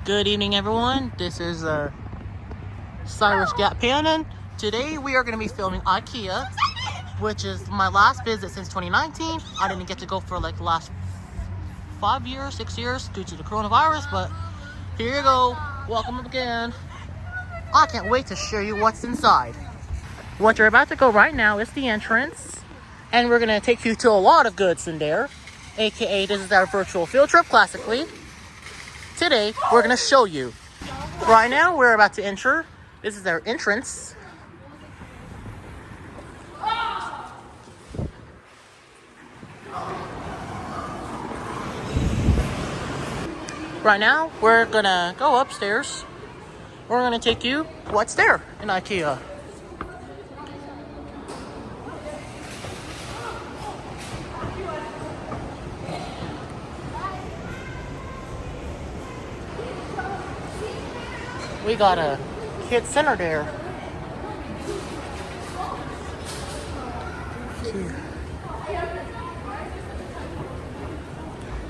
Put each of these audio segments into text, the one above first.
Good evening, everyone. This is Cyrus Gap Pannon. Today we are going to be filming Ikea, which is my last visit since 2019. I didn't get to go for like the last 5 years, 6 years due to the coronavirus, but here you go. Welcome again. I can't wait to show you what's inside. What you're about to go right now is the entrance, and we're going to take you to a lot of goods in there, aka this is our virtual field trip classically. Today, we're going to show you. Right now, we're about to enter. This is our entrance. Right now, we're going to go upstairs. We're going to take you what's there in Ikea. We got a kid center there.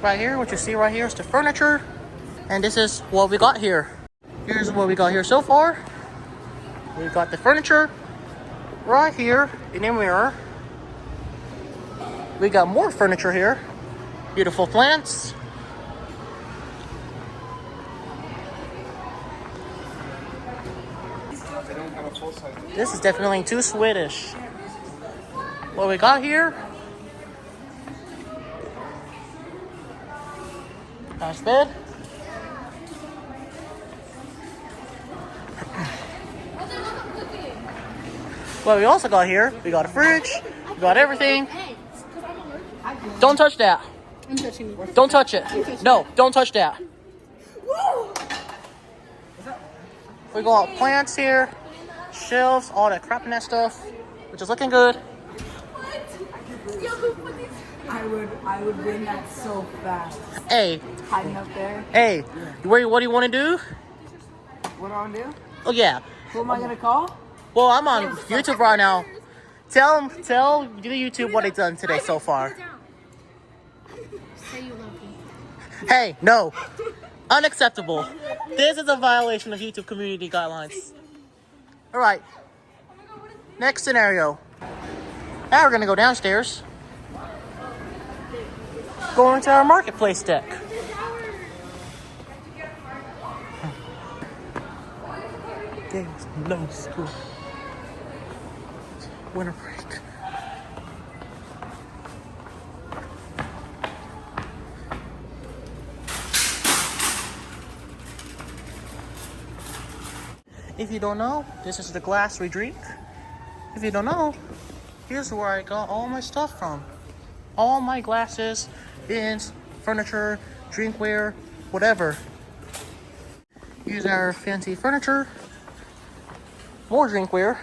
Right here, what you see right here is the furniture. And this is what we got here. Here's what we got here so far. We got the furniture right here in the mirror. We got more furniture here. Beautiful plants. This is definitely too Swedish. What we got here? Nice bed. What we also got here, we got a fridge, we got everything. Don't touch that. I'm touching it. Don't touch it. No, don't touch that. We got plants here, shelves, all that crap in that stuff, which is looking good. I would win that so fast. Hey. Hiding up there. Hey, what do you want to do? What do I want to do? Oh yeah. Who am I gonna call? Well, I'm on YouTube right now. Tell the YouTube what they've done today so far. Say you love me. Hey, no. Unacceptable. This is a violation of YouTube community guidelines. Alright. Next scenario. Now we're going to go downstairs. Go into our marketplace deck. There's no school. Winter break. If you don't know, this is the glass we drink. If you don't know, here's where I got all my stuff from. All my glasses, bins, furniture, drinkware, whatever. Use our fancy furniture. More drinkware,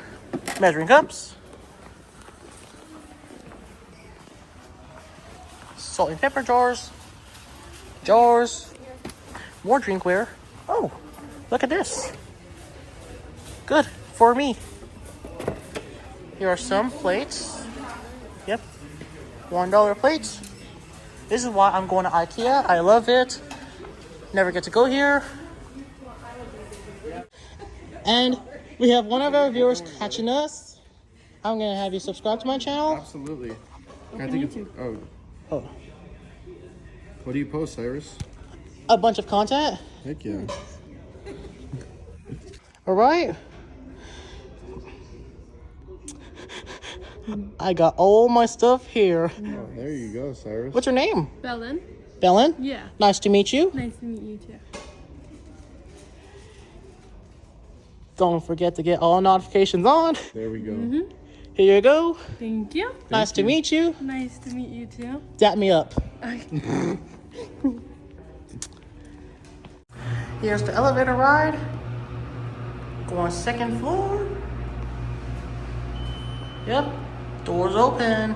measuring cups, salt and pepper jars, more drinkware. Oh, look at this. Good for me. Here are some plates. Yep, $1 plates. This is why I'm going to Ikea. I love it. Never get to go here. And we have one of our viewers catching us. I'm gonna have you subscribe to my channel. Absolutely. I think it's oh. What do you post, Cyrus? A bunch of content. Heck yeah. All right. I got all my stuff here. Oh, there you go, Cyrus. What's your name? Belen? Belen? Yeah. Nice to meet you. Nice to meet you too. Don't forget to get all notifications on. There we go. Mm-hmm. Here you go. Thank you. Nice to meet you. Nice to meet you too. Dap me up. Here's the elevator ride. Going second floor. Yep. Doors open.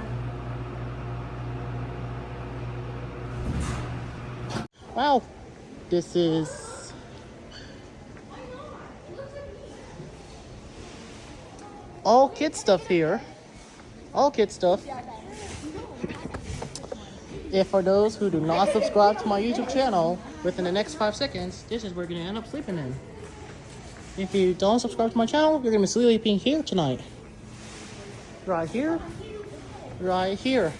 Wow. This is all kid stuff here. All kid stuff. If for those who do not subscribe to my YouTube channel within the next 5 seconds, this is where you're gonna end up sleeping in. If you don't subscribe to my channel, you're gonna be sleeping here tonight. Right here. Right here.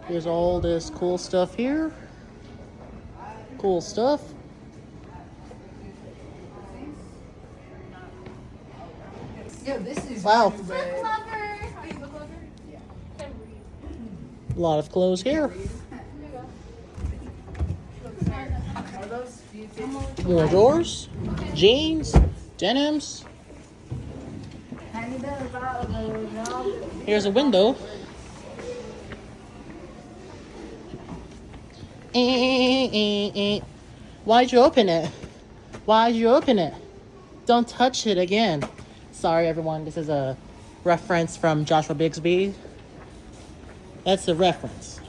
Here's all this cool stuff here. Cool stuff. Yo, this is Wow. red. A lot of clothes here. More drawers, jeans, denims. Here's a window. Why'd you open it? Why'd you open it? Don't touch it again. Sorry, everyone. This is a reference from Joshua Bixby. That's a reference.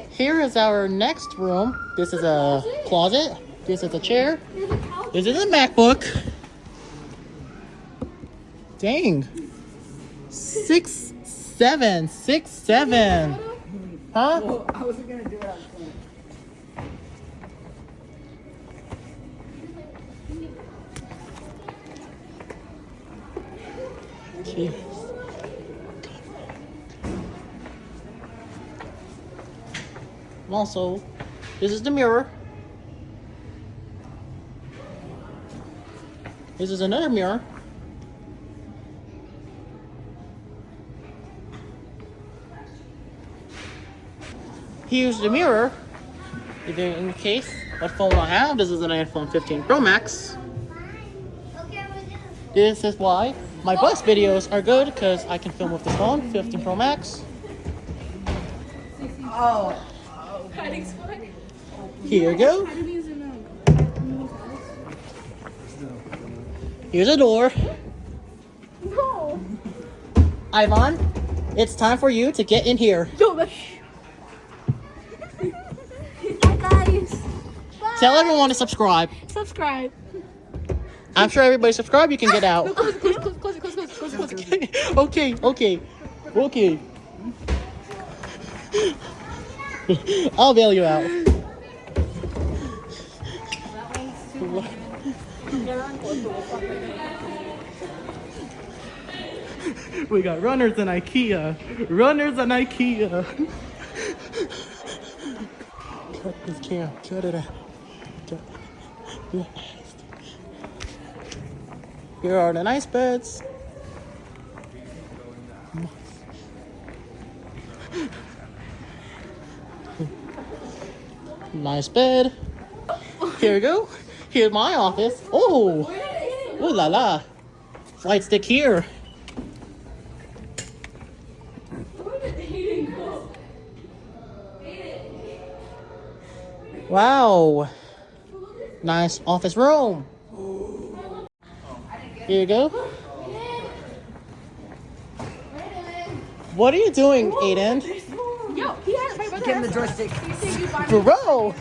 Here is our next room. This is a closet. This is a chair. This is a MacBook. Dang. 6'7", 6'7". Huh? Well, I wasn't gonna do it. I was gonna. Jeez. And also, this is the mirror. This is another mirror. Here's the mirror. In case what phone I have, this is an iPhone 15 Pro Max. This is why my bus videos are good, because I can film with this phone, 15 Pro Max. Oh. Here you go. Here's a door. No. Ivan, it's time for you to get in here. Yo, let's. Hi guys. Bye. Tell everyone to subscribe. Subscribe. I'm sure everybody subscribed, you can get out. Close it. Okay. I'll bail you out. We got runners and Ikea. Cut this cam. Cut it out. Here are the nice beds. Nice bed. Here we go. Here's my office. Oh! Ooh la la. Flight stick here. Wow. Nice office room. Here you go. What are you doing, Aiden? Yo, he had my brother. Give him the joystick. Bro!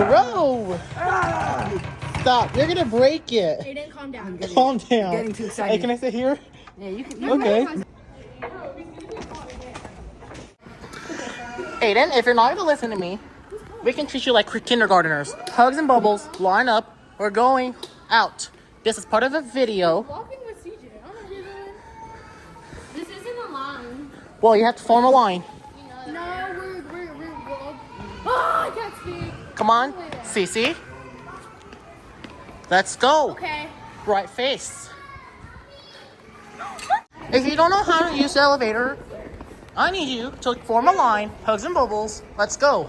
Bro! Stop, you're gonna break it. Aiden, calm down. Calm down. Getting too excited. Hey, can I sit here? Yeah, you can. Okay. Aiden, if you're not gonna listen to me, we can treat you like kindergarteners. Hugs and bubbles, line up, we're going out. This is part of a video. Walking with CJ. I don't know what you're doing. This isn't a line. Well, you have to form a line. No, we're I can't speak. Come on, Cece. Let's go. Okay. Right face. If you don't know how to use the elevator, I need you to form a line, hugs and bubbles. Let's go.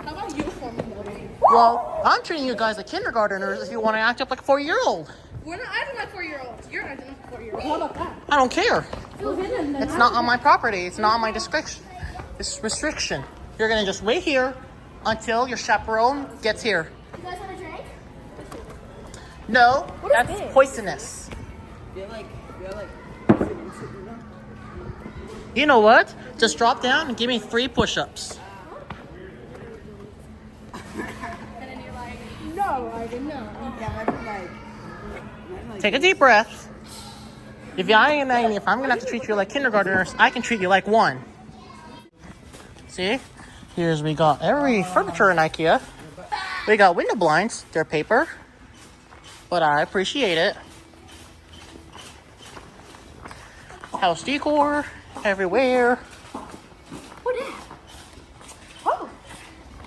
How about you forming building? Well, I'm treating you guys like kindergarteners if you want to act up like a 4-year-old. We're not acting like 4-year-olds. You're acting like 4-year-olds. How about that? I don't care. Then It's not on my property. It's not on my discretion. It's restriction. You're gonna just wait here until your chaperone gets here. You guys want a drink? No, What is that's this? poisonous. Feel like. You know what? Just drop down and give me 3 push-ups. And then you're like, no, I didn't know. Yeah, imagine like Take a deep breath. If I'm gonna have to treat you like kindergartners, I can treat you like one. See? Here's we got every furniture in Ikea. We got window blinds. They're paper, but I appreciate it. House decor everywhere. What is? Oh.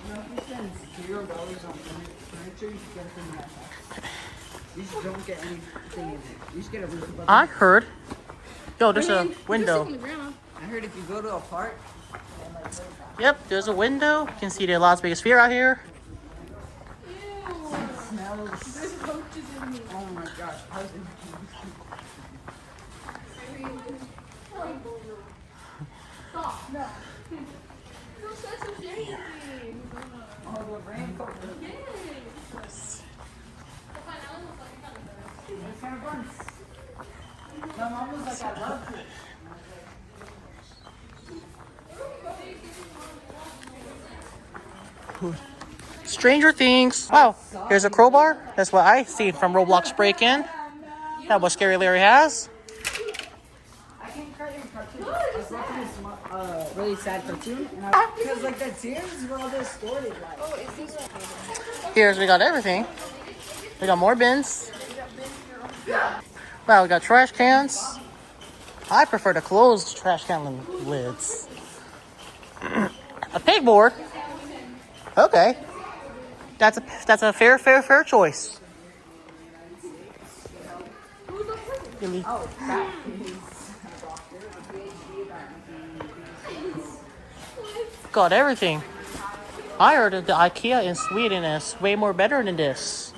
You know, if you spend $0 on furniture, you should get it from that house. You just don't get anything in it. You just get a roof above I it. heard. Yo, there's a Just stick window. on the ground. I heard if you go to a park, Yep, there's a window. You can see the Las Vegas Sphere out here. Ew. smells. There's roaches in here. Oh my gosh. Stop. No. Don't say some shady things. Oh, the raincoat. Yes. It's kind of fun. My mom was like, I love it. Stranger Things. Wow, here's a crowbar. That's what I see from Roblox Break-In. That's what Scary Larry has. I can't cry in cartoons. I was watching this really sad cartoon, and because like that series is where all those stories like. Here's we got everything. We got more bins. Wow, we got trash cans. I prefer the closed trash can lids. A pegboard. Okay. That's a fair choice. Really? Oh, that Got everything. I heard that the Ikea in Sweden is way more better than this.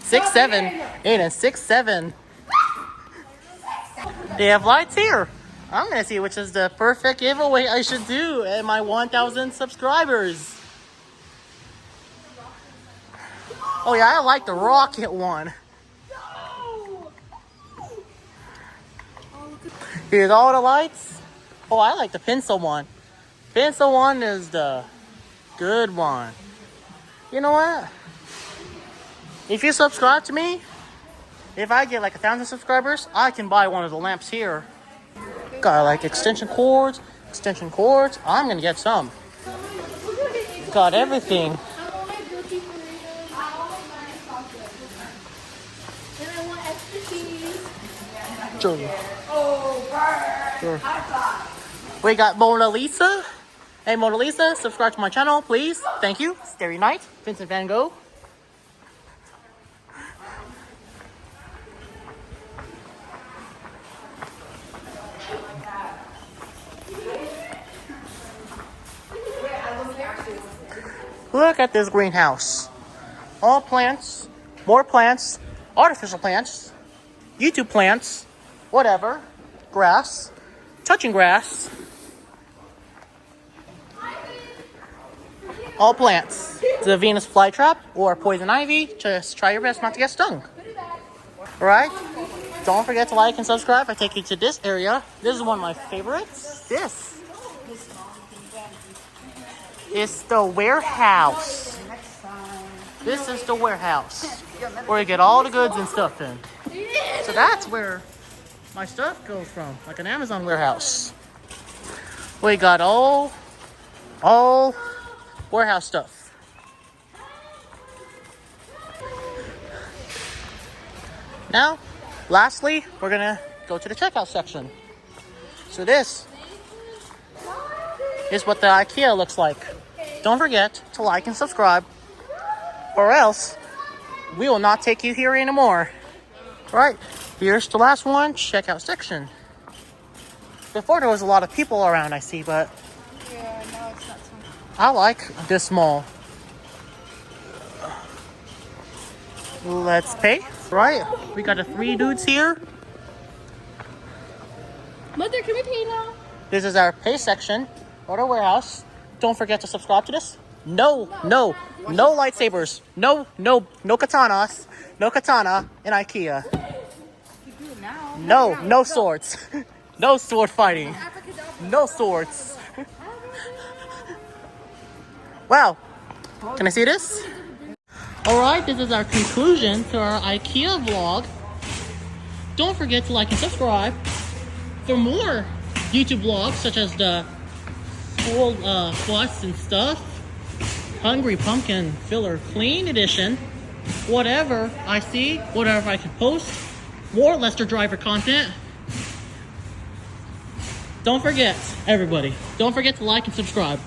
6'7". Aiden, 6'7". They have lights here. I'm gonna see which is the perfect giveaway I should do at my 1,000 subscribers. Oh yeah, I like the rocket one. Here's all the lights. Oh, I like the pencil one. Pencil one is the good one. You know what? If you subscribe to me, if I get like 1,000 subscribers, I can buy one of the lamps here. Got like extension cords. I'm gonna get some. Got everything. And I want extra cheese. Sure. We got Mona Lisa. Hey Mona Lisa, subscribe to my channel, please. Thank you. Starry Night, Vincent Van Gogh. Look at this greenhouse. All plants, more plants, artificial plants, YouTube plants, whatever, grass, touching grass. All plants. The Venus flytrap or poison ivy. Just try your best not to get stung. Alright? Don't forget to like and subscribe. I take you to this area. This is one of my favorites. This is the warehouse. This is the warehouse where you get all the goods and stuff in. So that's where my stuff goes from, like an Amazon warehouse. We got all warehouse stuff. Now, lastly, we're gonna go to the checkout section. So this is what the Ikea looks like. Don't forget to like and subscribe, or else we will not take you here anymore. All right, here's the last one, checkout section. Before there was a lot of people around, I see, but Yeah, no, it's not so. I like this mall. Let's pay. Right, we got the 3 dudes here. Mother, can we pay now? This is our pay section, or the warehouse. Don't forget to subscribe to this. No lightsabers. No katanas. No katana in Ikea. you do it now. No swords. No sword fighting. No swords. Wow. Can I see this? Alright, this is our conclusion to our IKEA vlog. Don't forget to like and subscribe for more YouTube vlogs such as the full fuss and stuff, Hungry Pumpkin Filler Clean Edition, whatever I see, whatever I can post, more Lester Driver content. Don't forget, everybody, don't forget to like and subscribe.